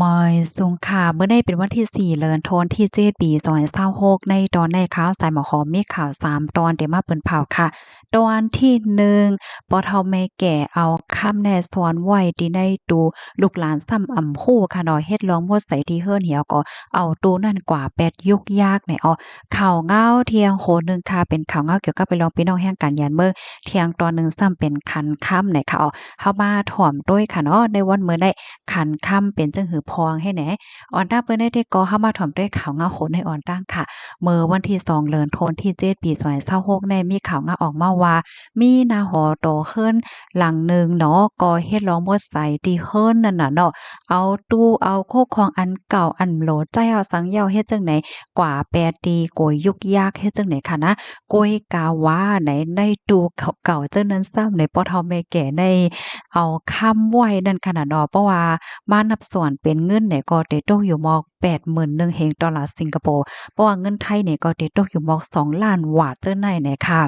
มอยสุงค่ะเมื่อได้เป็นวันที่4เดือนธันวาคมที่7ปี2026ในตอนในข่าวสายหมอหอมมีข่าว3ตอนเดี๋ยวมาเปิ้นเผาค่ะตอนที่1ปเฒ่าแม่แก่เอาคำแน่สอนไว้ที่ในตู้ลูกหลานซ้ำอำคู่ค่ะเนาะเฮ็ดลองหมดใส่ที่เฮิรนเหี่ยวก็เอาตู้นั่นกว่าแปดยุกยากแหน่อ้อข่าวเงาเที่ยงโหนึงค่ะเป็นข่าวเงาเกี่ยวกับไปลองพี่น้องแห่งการยานเมืองเที่ยงตอนหนึงซ้ำเป็นคันค่ำไหนค่ะอ้อเฮามาถ่อมด้วยค่ะเนาะในวันมื้อได้ ขันค่ำเป็นจังหือพองให้แหนอ่อนตั้งเปิ้นได้ก็เข้ามาถ่อมด้วยข่าวเงาโขนให้อ่อนตั้งค่ะเมื่อวันที่2เดือนธันวาคมที่7ปี2026ในมีข่าวเงาออกมาว่ามีนาหอโตขึ้นหลังหนึ่งเนาะก็เฮ็ดล้อมดใสที่เฮิรนนั่นน่ะเนาะเอาตู้เอาโคกของอันเก่าอันโหลใจเอาสังเหยาเฮ็ดจังไหนกว่าแปดตีโกยยุกยากเฮ็ดจังไหนค่ะนะโกยกาว่าไหนในตู้เก่าๆจังนั้นซ้ำในปอเฒ่าแม่แก่ในเอาค้ำไว้นั่นขนาดเนาะเพราะว่า มานับส่วนเป็นเงินเนี่ยก็เตตกอยู่มอก81,000เฮงดอลลาร์สิงคโปร์เพราะว่าเงินไทยเนี่ยก็เตตกอยู่มอก2ล้านบาทเจ้าไหนเนี่ยค่ะ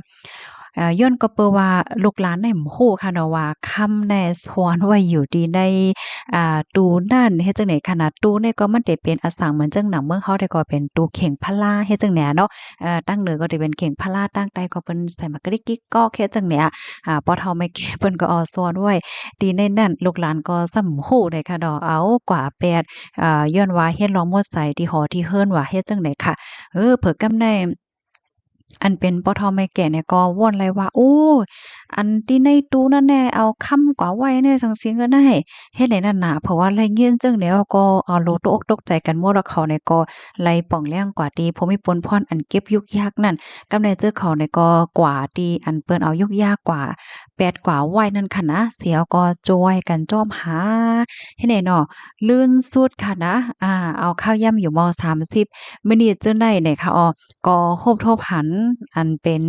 ย้อนก็เปนว่าลูกหลานในหมู่ฮู้ค่ะเนาะว่าคำแน่สอนไว้อยู่ดีในตูนั่นเฮ็ดจังได๋ขนาดตูเนี่ยก็มันได้เป็นอสังเหมือนจังหนังเมืองเฮาแต่ก็เป็นตูเข่งพะลาเฮ็ดจังแหน่เนาะตั้งเหนือก็สิเป็นเข่งพะลาตั้งใต้ก็เป็นใส่มะกะลิกกิ๊กก๊อกเฮ็ดจังเนี่ยปอเฒ่าแม่แก่เพิ่นก็สอนไว้ ตีในนั้นลูกหลานก็สำฮู้ได้ค่ะดอกเอากว่าแปดย้อนว่าเฮ็ดลองมดใส่ที่หอที่เฮิรนว่าเฮ็ดจั่งใดค่ะเผื่อกำได้อันเป็นพ่อเฒ่าแม่แก่เนี่ยก็ว่อนเลยว่าโอ้อันที่ในตู้นั่นแน่เอาค้ำกว่าไว้แน่จั่งซี้ก็ได้เฮ็ดได้นั่นน่ะเพราะว่าไลเงียนจั่งแล้วก็โลตกอกตกใจกันหมดว่าเขาเนี่ยก็ไล่ป่องแล้งกว่าที่ภูมิพลพรอันเก็บยุกยากนั่นกำาได้เจอเขาเนี่ยก็กว่าที่อันเปิ้นเอายุกยากกว่าแปดกว่าไว้นั่นค่ะนะเสียวก็โจยกันจ้อมหาเฮ็ดได้เนาะลื่นสุดค่ะนะเอาข้าวย่ำอยู่ม30มื้อนี้จั่งใดเนี่ยค่ะก็โฮบทบหันอันเป็น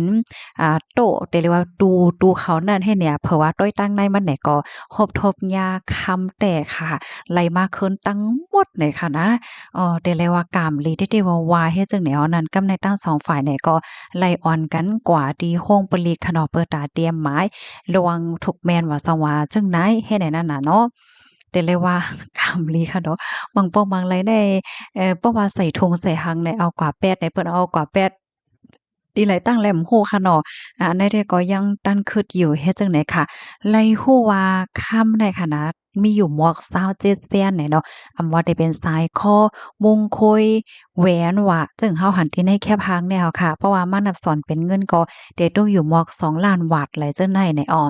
โต๊ะแต่เรียกว่าตูเขานั่นให้เนี่ยเพราะว่าต้อยตั้งในมันเนี่ยก็โฮบทบยาคำแต่ค่ะไหลมาเคินตั้งหมดเนี่ยค่ะนะแต่เรียกว่ากามลีที่ว่าวาเฮ็ดจังแนวนั้นกำในตั้งสองฝ่ายเนี่ยก็ไล่อ่อนกันกว่าที่โฮงปลีขนอเปิดตาเตรียมหมายระวังถูกแม่นว่าสว่าจังไหนเฮ็ดให้นั่นน่ะเนาะแต่เลยว่ากามลีค่ะเนาะบางป้อบางไรได้เพราะว่าใส่ธงใส่หังเนี่ยเอากว่าแปดเนี่ยเพิ่นเอากว่าแปด ดีหลายตั้งแหลมโฮค่ะเนาะอันใดๆก็ยังตั้นคิดอยู่เฮ็ดจั่งใดค่ะไลฮู้ว่าคำในขนาดมีอยู่หมวก27เสียนเนี่ยเนาะว่าได้เป็นสายคอมงคยแหวนว่าจึงเฮาหันที่ในแคบหางแนวค่ะเพราะว่ามันนับสอนเป็นเงินก็ได้ตกอยู่หมวก2ล้านบาทหลายจั่งใดในอ้อ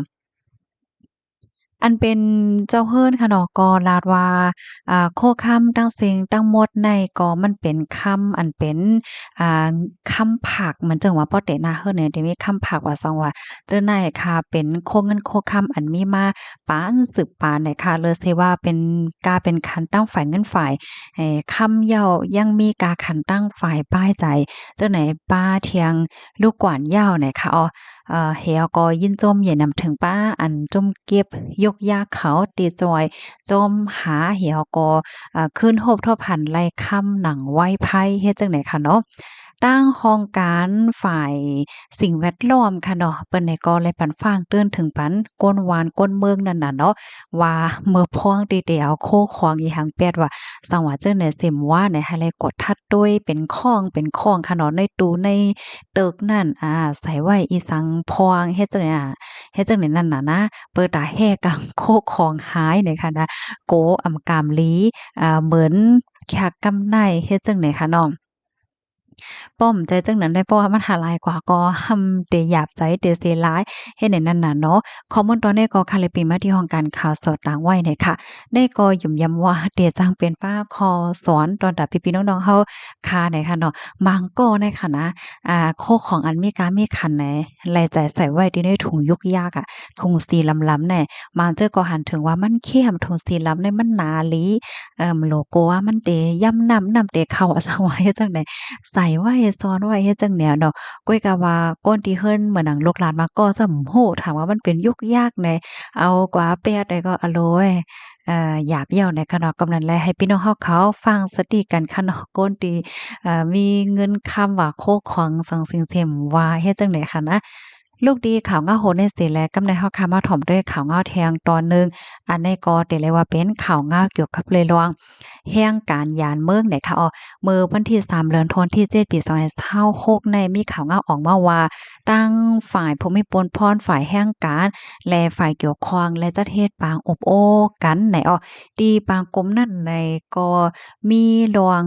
อันเป็นเจ้าเฮิรนค่ะเนาะก็ลาดว่าโคค่ำตั้งเซ็งตั้งหมดในก็มันเป็นคำอันเป็นอ่าคำผากเหมือนจั่งว่าป้อเตะหน้าเฮิรนเนี่ยได้มีคำผากว่าซั่งว่าเจ้านายค่ะเป็นโคเงินโคค่ำอันมีมาปานสืบปานเนี่ยค่ะเลยสิว่าเป็นกาเป็นคันตั้งฝ่ายเงินฝ่ายคำเหย้ายังมีกาคันตั้งฝ่ายป้ายใจเจ้าไหนป้าเทียงลูกกว้านเหย้าเนี่ยค่ะเฮาก็ยินจมเหยียนำถึงป้าอันจมเก็บยกยาเขาตีจอยจมหาเฮาก็ขึ้นโฮบทบหันไล่ค่ำหนังไหว้ไพ่เฮ็ดจังได๋ค่ะเนาะตั้งโครงการฝ่ายสิ่งแวดล้อมค่ะเนาะเปิ้นนี่ก็เลยปันฟ้างเตือนถึงปันก้นวานก้นเมืองนั่นน่ะเนาะว่าเมื่อพ้องตีเตียวโคของอีหังแปดว่าสังว่าจังได๋สิมว่าในให้เลยกดทัดด้วยเป็นข้องค่ะเนาะในตู้ในตึกนั่นใส่ไว้อีสังพองเฮ็ดจังได๋เฮ็ดจังได๋นั่นน่ะนะเปิดตาแฮกังโคของหายเนี่ยค่ะนะโกอำกามลีเหมือนขากกำไนเฮ็ดจั่งใดคะน้อง ป้อมใจจังนั้นได้เพราะว่ามันหาหลายกว่าก็เตหยาบใจเตเสียร้ายเฮ็ดให้นั่นน่ะเนาะข้อมูลตอนนี้ก็ค่ะเลยปีมาที่ห้องการข่าวสดหลังไว้เนี่ยค่ะได้ก็หยุ่มย้ำว่าเตจังเป็นป้าคอสอนตอนตัดพี่ๆน้องๆเฮาค่ะเนี่ยค่ะเนาะบางก็ในค่ะนะโคของอันมีกามีขันไหนแลใจใส่ไว้ที่ในถุงยุกยากถุงสีลำๆแน่บางเจ้อก็หันถึงว่ามันเข้มถุงสีลำเนี่ยมันหนาหลีโลโกว่ามันเตย่ำน้ำเตเข้าสว่าเฮ็ดจังได๋ ใส่ไว้ซ้อนไว้เฮ็ดจั่งแนวเนาะก้อยก็ว่าก้นที่เฮิรนเหมือนหนังลูกหลานมาก่อซ้ำโ้ถามว่ามันเป็นยุกยากแหน่เอากว่าแปดได้ก็อะโลยหยาบเหย้าในค่ะเนาะกำนั้นแลให้พี่น้องเฮาเขาฟังสติกันค่ะเนาะก้นที่มีเงินคำว่าโคของสังสิงเสมว่าเฮ็ดจั่งใดค่ะนะ ลูกดีข่าวเงาโหในสิแลกำในเฮาค่ะมาถ่อมด้วยข่าวเงาแทงตอนหนึ่งอันในก็เตเลยว่าเป็นข่าวเงาเกี่ยวกับเลยลวงแห่งการยานเมืองเนี่ยค่ะมื้อวันที่3เดือนธันวาคมที่7ปี2566ในมีข่าวเงาออกมาว่าตั้งฝ่ายภูมิพลพรฝ่ายแห่งการและฝ่ายเกี่ยวข้องและจัดเฮ็ดปางอบโอ้กันในที่ปางกรมนั่นในก็มีรอง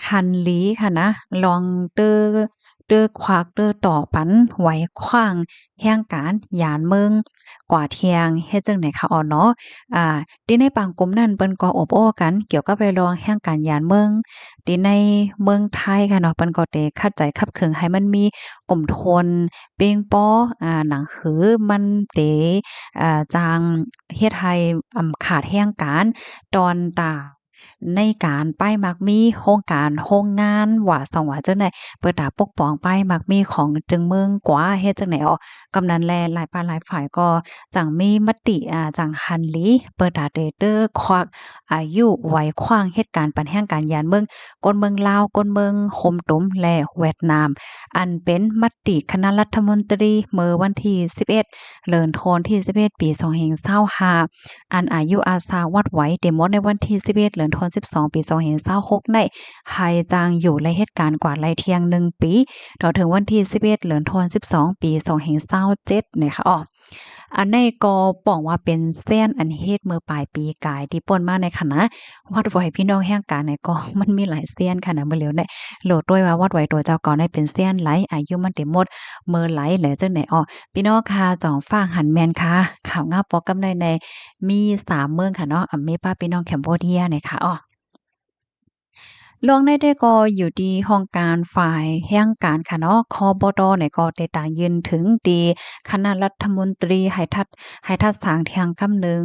หันหลีค่ะนะลองเด้อควักเด้อต่อปันไหวขว้างแห่งการยานเมืองกว่าเที่ยงเฮ็ดจั่งใดคะเนาะอ่าที่ในบางกลุ่มนั้นเปิ้นก็อบโอ้กันเกี่ยวกับไปลองแห่งการยานเมืองที่ในเมืองไทยค่ะเนาะเปิ้นก็ได้คัดใจคับเครื่องให้มันมีกลุ่มทนเปงป้อหนังหือมันเตจางเฮ็ดให้ขาดแห่งการตอนตาในการป้ายมักมีโครงการโรงงานว่าสองว่าจังได๋เปิดตาปกป้องป้ายมักมีของจึงเมืองกว่าเฮ็ดจังได๋กำนันแลหลายปานหลายฝ่ายก็จังมีมติจังหันหลีเปิดตาเด้อควักอายุไว้ขว้างเหตุการณ์ปันแห่งการยานเมืองกนเมืองลาวกนเมืองโฮมตุมและเวียดนามอันเป็นมติคณะรัฐมนตรีเมื่อวันที่11เดือนธันวาคมที่11ปี2525อันอายุอาสาวัดไหวเดมดในวันที่11เดือนธันวาคม12ปี2526ในไฮจางอยู่ในเหตุการณ์กว่าไล่เที่ยง1ปีต่อถึงวันที่11เดือนธันวาคม12ปี2527เนี่ยค่ะอันนี้ก็ป้องว่าเป็นเส้นอันเฮ็ดเมื่อปลายปีกายที่ป่นมาในคณะวัดไหวพี่น้องแห่งการเนี่ยก็มันมีหลายเส้นค่ะนะบ่เหลียวได้โหลดด้วยว่าวัดไหวตัวเจ้าก่อนได้เป็นเส้นไหลอายุมันเต็มหมดเมื่อไหลแหละจังได๋พี่น้องค่ะจ่องฟ้างหันแม่นค่ะข่าวงาปอกกำไดในมี3เมืองค่ะเนาะอเมป้าพี่น้องแคมโบเดียเนี่ยค่ะลวงได้ก็อยู่ที่ห้องการฝ่ายแห่งการค่ะเนาะคบดเนี่ยก็ได้ต่างยืนถึงดีคณะรัฐมนตรีให้ทัดสร้างเที่ยงคำหนึง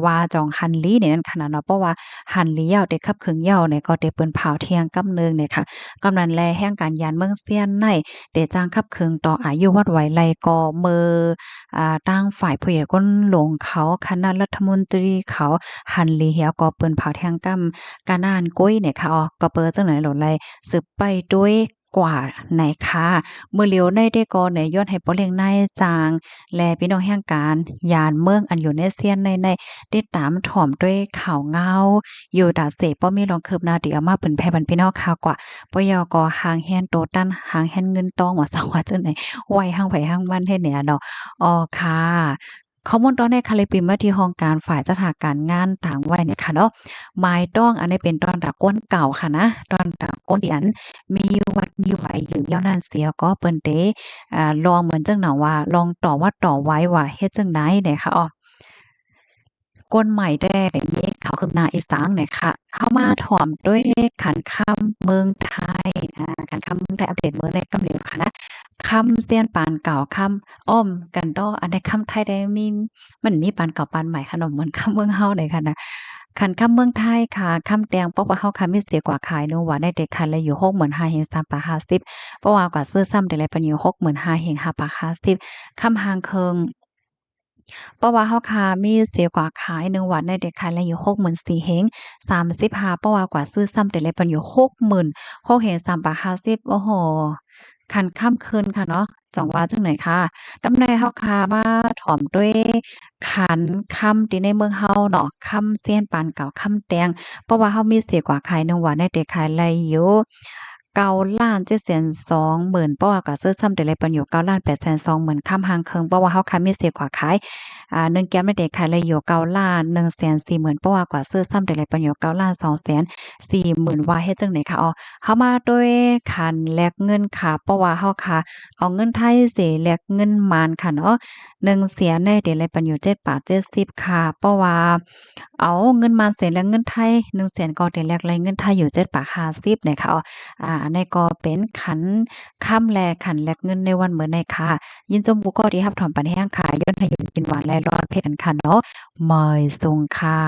ว่าจองหันหลีเนี่ยนั่นขนาดเนาะเพราะว่าหันหลียาวได้ขับเครื่องยาวเนี่ยก็ได้เปิ้นเผาเที่ยงคำหนึงเนี่ยค่ะกำนันแลแห่งการยานเมืองเซียนในได้จ้างขับเครื่องต่ออายุวัดไหวไลก็มือตั้งฝ่ายผู้ใหญ่ก้นหลวงเขาคณะรัฐมนตรีเขาหันหลีเหี่ยวก็เปิ้นเผาเที่ยงกำ การนานกุ้ยเนี่ยค่ะก็เปิดจังไหนโหลดเลยสืบไปด้วยกว่าไหนค่ะมื้อเหลียวในได้ก็ในย้อนให้ป้อเลี้ยงนายจางและพี่น้องแห่งการยานเมืองอันอยู่ในเซียนในติดตามถ่อมด้วยข่าวเงาอยู่ดาเสป้อมีรองคืบหน้าที่เอามาเปิ้นแผ่บันพี่น้องข่าวกว่าปยก็หางแฮนโตตันหางแฮนเงินตองว่าสังว่าจังไหนไว้หังไผหังมันเฮ็ดเนี่ยเนาะค่ะข้อมูลตอนนี้ค่ะเลยปิมมาที่ห้องการฝ่ายจัดหาการงานต่างวัยเนี่ยค่ะเนาะ ไม้ต้องอันนี้เป็นตอนตะก้นเก่าค่ะนะตอนตะก้นที่อันมีวัดมีไหวอยู่ยาวนานเสียก็เปิ้นเด้ลองเหมือนจังหน่ะว่าลองต่อว่าต่อไว้ว่าเฮ็ดจังได๋เนี่ยค่ะก้นใหม่ได้แบบนี้เขาคืบหน้าอีสานเนี่ยค่ะเข้ามาถ่อมด้วยขันค่ำเมืองไทยขันค่ำเมืองไทยอัปเดตเมืองแรกกำเดียวค่ะนะค่ำเซียนปานเก่าค่ำอ้อมกันดออันใดค่ำไทยได้มีมันมีปานเก่าปานใหม่ขนมเหมือนค่ำเมืองเฮาได้ค่ะนะ คันคำเมืองไทยค่ะคำแดงเพราะว่าเฮาค่ะมีเสียกว่าขายเนาะว่าได้แต่คันละอยู่65,000เฮง3บาท50เพราะว่ากว่าซื้อซ้ำได้เลยเป็นอยู่65,000เฮง5บาท50คำหางเคิงเพราะว่าเฮาค่ะมีเสียกว่าขาย1วันได้แต่คันละอยู่64,000เฮง35เพราะว่ากว่าซื้อซ้ำได้เลยเป็นอยู่60,000 6เฮง3บาท50โอ้โฮคันค่ำคืนค่ะเนาะจังว่าจังไหนค่ะกำไรเฮาค่ะมาถ่อมด้วยขันค่ำที่ในเมืองเฮาเนาะค่ำเซียนปานเก่าค่ำแดง เพราะว่าเฮามีเสียกว่าขาย1วันได้แต่ขายไรอยู่9,720,000เพราะว่าก็ซื้อซ้ำได้เลยปันอยู่9,820,000ค่ำหางเคิงเพราะว่าเฮาค่ะมีเสียกว่าขาย1แก้มได้แต่ขายไรอยู่9,140,000เพราะว่ากว่าซื้อซ้ำได้เลยปันอยู่9,240,000ว่าเฮ็ดจังได๋ค่ะเฮามาด้วยคันแลกเงินค่ะเพราะว่าเฮาค่ะเอาเงินไทยสิแลกเงินมานค่ะเนาะ1ได้ได้เลยปันอยู่7.70บาทค่ะเพราะว่า เอาเงินมาเสร็จแล้วเงินไทย100,000ก็ได้แลกไรเงินไทยอยู่7.50บาท50เนี่ยค่ะอันนี้ก็เป็นขันค่ำแลขันแลกเงินในวันเหมือนในค่ะยินจมบุก็ที่รับถอนปันแห้งค่ะย้อนให้อยู่กินหวานและรอดเพชรกันค่ะเนาะมอยสุงค่ะ